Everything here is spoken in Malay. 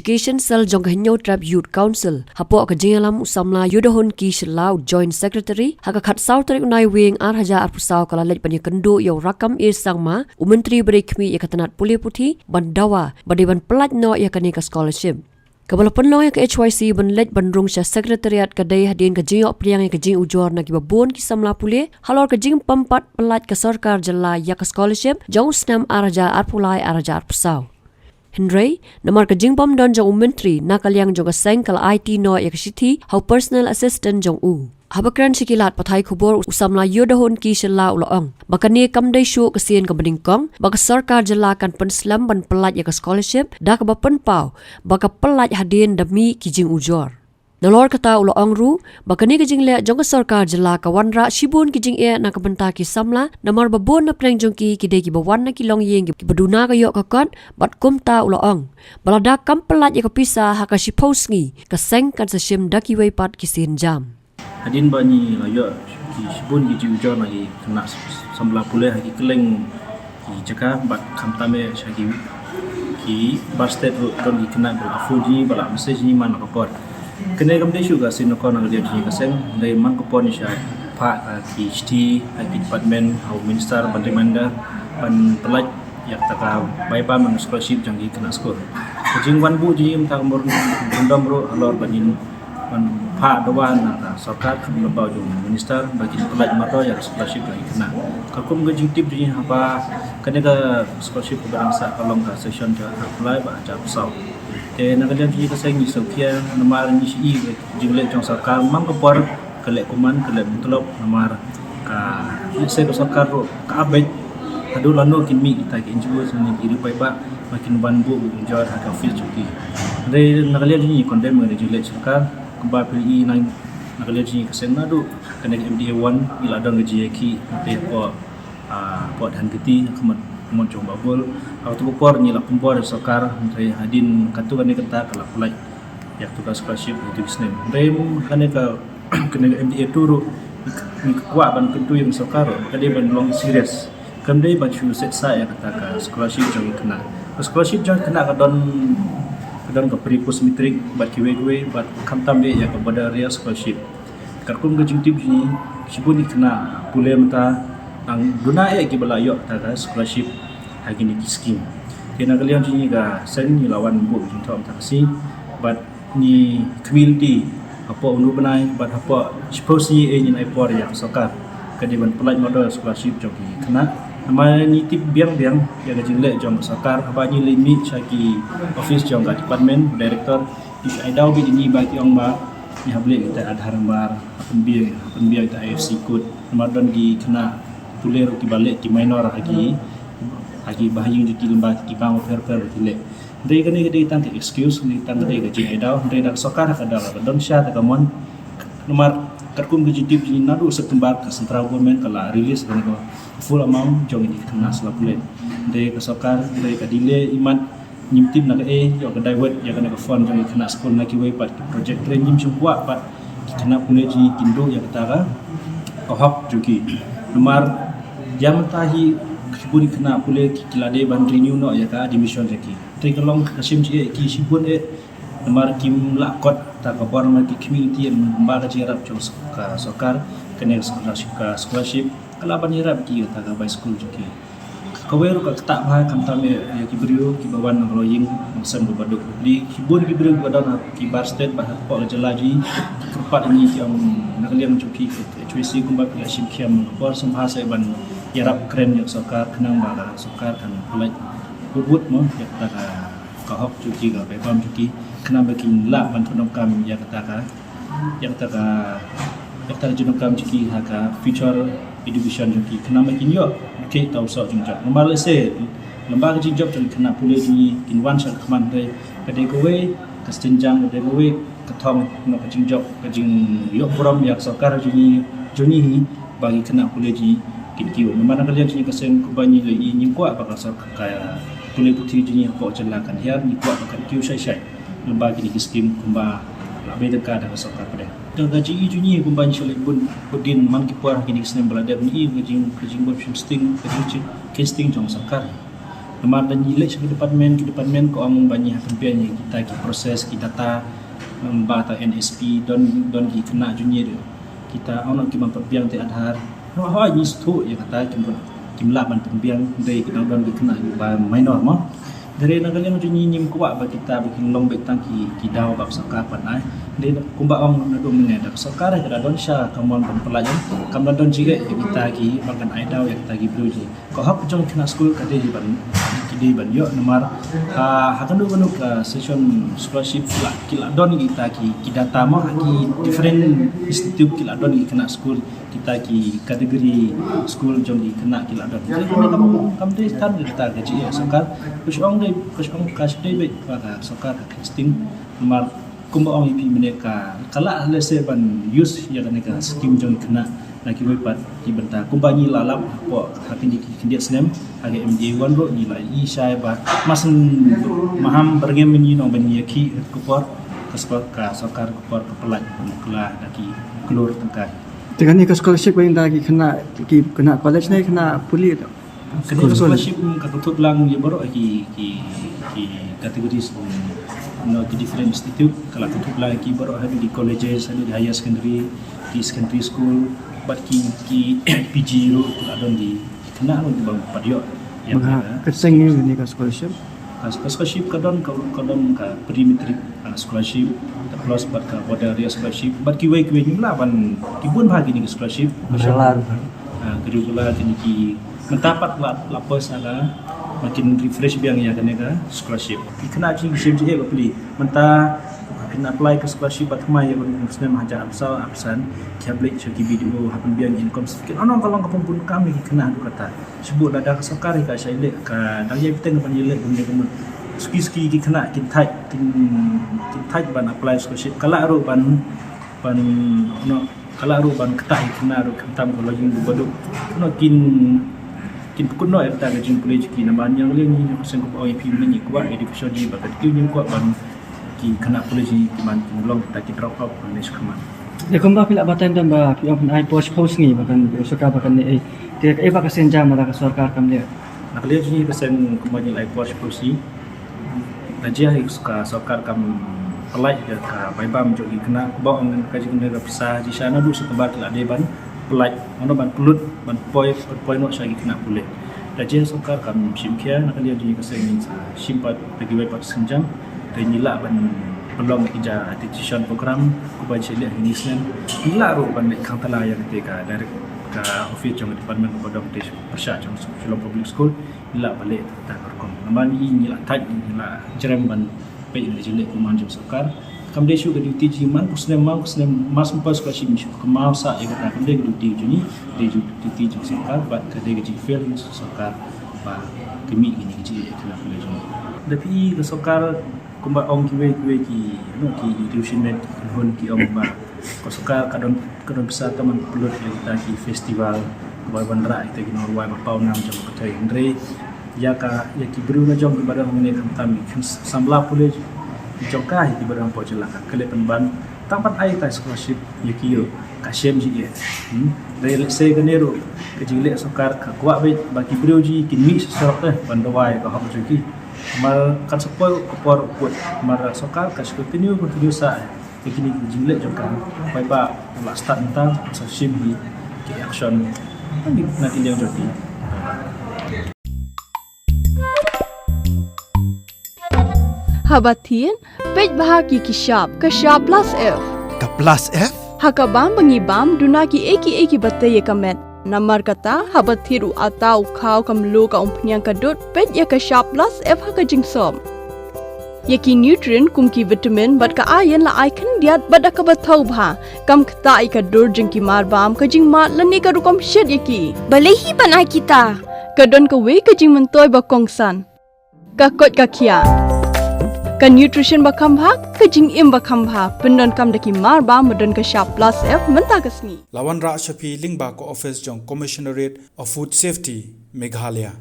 Education Cell jong Henyo Trap Youth Council hapo ka jingalam usamla Yudahun Ki Shlau Joint Secretary haka khat Southern Unai Wing Arhaja Arpusau kala lej pani kendo yo rakam sangma umentri berikmi ya katanat puli puthi bandawa badiban pelat no ya kanika scholarship. Kabala penlong ke HYC benlej bandrung sya sekretariat kadai hadin ke jingok priang ke jing ujor na kibabon ki samla pule halor ke jing pempat pelat ke sarkar jela ya ke scholarship jong snam araja arpulai araja arpusau. Henry namar ke jing pom don jong menteri nakaliang jong seng kala IT no ya ke siti how personal assistant jong u. Habakran sikilat pathai khubor usamla Yudahun Ki Shela uloong bakani kamdai shu kesien ke beningkong baka sarkar jelakan penslam ban pelat ya ke scholarship dak ba penpau baka pelat hadin demi ki jing ujor. Nalor kata uloong ru bakani ke jing le jong ke sarkar jela ka wanra shibun ki jing e na ka benta ki samla namar babon na preng jong ki de ki bawan na ki long yeng ki baduna ka yok ka kon bat kumta uloong balada kam pelat ya ke pisa haka shiposngi ka seng kan sa shim daki wei pat ki sin jam. Hadin bani layo ki sibun ki jiujo lagi kena sambla pule haki keleng ki jaka bat khamtame shagi ki bastet don ki kena ber afuji bala message ni man ko kene kam de shuga sin ko na dia ji kaseng dai man ko pon sha pa ki sti haki department au minister bandimanda ban pelaj yak taka bai ba man scholarship jangi kena skor jing wan bu ji im tak mor ndom ro alor banin man pa doan na sarkar kum lebau jong minister bagi pelaj mato ya scholarship lagi kena kakum gajing tip ji apa kene ka scholarship bangsa kalong ka session ja apply ba ja pesau te na kalian ji ka seng ni sopia namar ni si jingle jong sarkar mang ko por kale kuman kale mutulop namar ka se ko sarkar ro ka abet adu lano kinmi kita ki injugo sini kiri pai ba makin banbu jor ha ka fil chuki re na kalian ji condemn ngare jingle sarkar kembali pilih nang nakalian keseng nadu kena MDA 1 ila dong gaji ki te po dan geti kemat jong babul auto por ni la kumpor sokar re hadin katu kene kata kala pulai yak tugas scholarship itu isnem rem kene ka kena MDA turu ni kwa ban kentu yang sokar kade ban long serious kamdai ban chu set sa ya kata ka scholarship jong kena scholarship jong kena ka don ke peripus metrik bat kiwe bat kamtam de ya kepada real scholarship karkum gajing tip ni sibun kena pule mata ang duna ya ki bala yo ta scholarship hagi ni scheme kena kalian ni ga sen ni lawan bu jing thom taksi bat ni community apa unu benai bat apa suppose ni ni nai por ya sokar kadiban pelaj modal scholarship jogi kena nama ni tip biang-biang ya gajing le jong sakar apa ni limit saki office jong ga department director if I dau bi ni bagi ong ba ni hable kita adhar bar penbiang ta AFC code madon di kena tuler ki balik ki minor hagi bahayung di lemba ki bang per le dei kene dei tang excuse ni tang dei gajing I dau dei dak sakar ka dal don sya ta kamon nomor karkum gejitip ni nadu sekembar ke central government kala release dan ko full amount jong ini kena selapule de ke sokar de ke dile imat nyimtim na ke yo ke divert ya kena ke fund jong kena school na ki we pat project train nyim chungwa pat kena pule ji kindo ya ketara kohap juki nomor jam tahi kibuni kena pule kilade ban renew no ya ka admission jaki tri kalong kasim ji ki sibun nomor kim lakot ta kapor ma ki community yang membaga jirap jong ka sokar kena scholarship kalaban hirap ki ta ka by school juki kaweru ka tak ba kam tame ya ki brio ki bawan roying masam baduk di kibun ki brio badan ki bar state ba ko jelaji kepat ini yang nakaliam juki HWC kumba ki asim kiam por sembahasa ban hirap keren yang sokar kenang ba sokar kan pelaj bubut mo ya ta ka kahok juki ga by pam juki kena bikin la bantuan kami ya kata junuk kami ciki haka future education juki kena bikin yo ke tahu so jungjak normal se lembaga jinjok jeng kena pule ni kinwan sal keman dai kade kowe kastenjang kade kowe ketong no jinjok kajing yo from ya sokar juni bagi kena pule ji kinkiu mana kalian jini kesen kubani le ini kuat bakal sok kaya pule putih jini ko jelakan hiar ni kuat bakal kiu sai lembaga ni skim kumba labe dekat dengan sokar pada gaji itu ni kumba insyaallah budin man ki puar kini snem belada ni gajing bom sting jong sokar Nomor dan nilai ke departemen ko ang banyak tempian kita ki proses kita data bata NSP don ki kena junior kita ono ki memperbiang te adhar ha ni stu ya kata jumlah ban tempiang dari kita don ki kena ba minor mo dari nagalian junior nyim kuwa ba kita bikin long bet tangki ki daw bab sakapan ai de kumba ong na do mene da sakara kada don sha kamon pelajar kam don jige kita ki makan ai daw ya kita ki bluji ko hak jong kena school kade di ban di ban yo nomor hakan do ka session scholarship kila don kita ki data mo ki different institute kila don ki kena school kita ki kategori school jong di kena kila don jadi kam de stand data gaji ya sakar kusong kas de be ka sakar ka sting nomor kumba ong ipi mereka kala lese ban use ya kan ka skim jong kena lagi wepat di benta kumbanyi lalap ko hakin di kindia snem hage MJ wan ro ni la I sai ba masen maham bergem ni no ben yaki kupor kaspor ka sokar kupor kepelaj kelah daki kelur tengkai dengan ni scholarship yang lagi kena college ni kena puli tu kena scholarship ka tutup lang ye boro ki kategori no di different institute kalau tutup lang ki boro habi di colleges habi di higher secondary di secondary school bat ki PG ro adon di kena ro di bang padio yang keseng ni ka scholarship kadon ka perimetrik scholarship plus bat ka border area scholarship bat ki wei nyumla ban ki bun bagi ni scholarship berjalan kedua ki mentapat lapos ada makin refresh biang ya kan ka scholarship ki kena ji CMJ ko pli menta kena apply ke scholarship bat mai ya muslim hajar absan tablet ki video happen biang income certificate ono kalau kampung kami kena adu kata sebut ada kesokari ka saya ka dan ya kita ngapan yele dunia ski ki kena kin tight ban apply scholarship kala ro ban ono kala ro ban ketai kena ro kentam kalau jing bodok ono kin pukul no eta gajin pulej ki naman yang leng ni sen ko OIP ni kuat education di bakat ki ni kuat ban ki kena pulej ki man long ta ki drop out ni sekarang ya kumba pila batan dan ba yang pun ai post ni bahkan suka bahkan ni tidak bakal senja mata ka sarkar kam dia nak lihat ni pesen kumanya lai post ni najia suka sarkar kam pelai ka baibam jogi kena ba ong kaji kena pisah di sana du setempat la deban pelai ono ban pulut ban poi no sagi kena pulih najia sarkar kam simkia nak lihat ni pesen ni simpat bagi waipat senjam dan nyila ban belum ija teaching program ku ban sele ini sen nyila ro ban khang tala yang ka direct ka office jong department of education persat jong Shillong Public School nyila balik ta korkom naman nyila taj nyila jerem ban pe ni jele ku man jong sarkar kam de shu ga duty ji man kusnem mas pas ka shim shu kamau sa e ka kam de duty juni de duty jong sarkar bat ka de ji fail sarkar ba kemi ini ji kena boleh jong tapi sarkar kumba ong ki no ki tuition net hon ki ong ba ko suka kadon besar teman pelut kita ki festival boy bandra kita ki norway ba pau nam jam ko tai andre ya ki bru na jong ki barang ne kam tam samla pule jong ka ki barang po jela ka kele ban tampat ai ta scholarship ya ki yo ka shem ji re se ganero ke jile sokar ka kwa ba ki bru ji ki mi sorok bandawai ka hok ki mar kan sepoi kopor put mar sokar kas continue sa kini jingle juga pai ba la start tentang sashim hi ke action nanti dia jadi Habatin pej bahagi kishap plus F ka plus F hakabam bangibam dunaki eki batai kamet Namar kata habat thiru atau kau kamlu ka umpnyang kadut pet ya ka sharp plus F ha ka jingsom. Yaki nutrient kumki vitamin bat ka iron la icon diat bada ka bathau bha kam kta ai ka dur jingki mar bam ka jing ma lani ka rukom shed yaki. Balehi banai kita. Kadon ka we ka jing mentoy ba kongsan. Ka kot ka khia. Ka nutrition ba kham bha ka jing im ba kham bha pendon kam daki mar ba modon ka sharp plus F menta ka sni. Lawan Ra Shafi Lingba ko office jong Commissionerate of Food Safety Meghalaya